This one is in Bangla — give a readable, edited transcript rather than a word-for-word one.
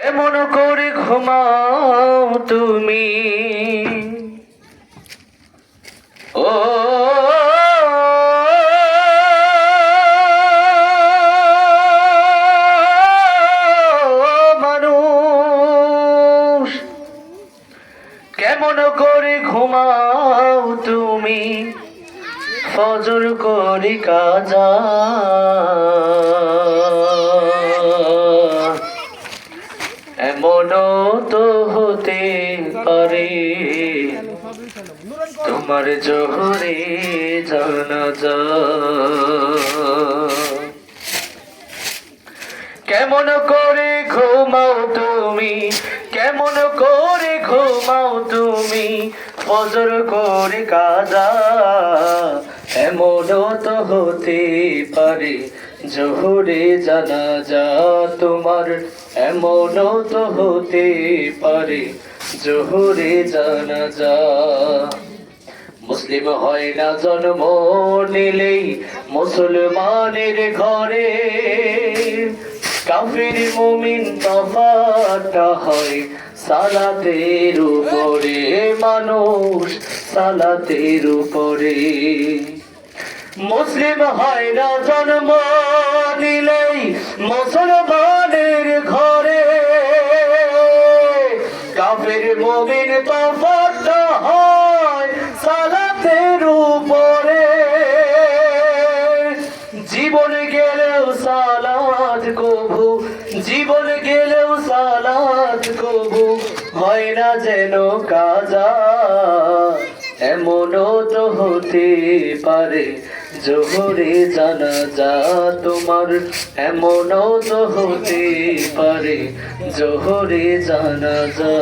এমন করে ঘুমাও তুমি, ও মানুষ, কেমন করে ঘুমাও তুমি ফজর করি কাজা। এমনও তো হতে পারে তোমার জোহরে জানাজা। কেমন করে ঘুমাও তুমি, কেমন করে ঘুমাও তুমি ফজর করে কাজা। এমনও তো হতে পারে জোহরে জানাজা তোমার, এমনও তো হতে পারে জোহরে জানাজা। মুসলিম হয় না জন্ম নিলেই মুসলমানের ঘরে, কাফির মুমিন তফাৎটা হয় সালাতের উপরে, মানুষ সালাতের উপরে। মুসলিম হয় না জন্ম নিলেই মুসলমানের ঘরে, কাফির মুমিন তফাৎটা হয় সালাতের উপরে। জীবন গেলেও সালাত কবু, জীবন গেলেও সালাত কবু হয় না যেন কাজা। এমনও তো হতে পারে জোহরে জানাজা তোমার, এমনও তো হতে পারে জোহরে জানাজা।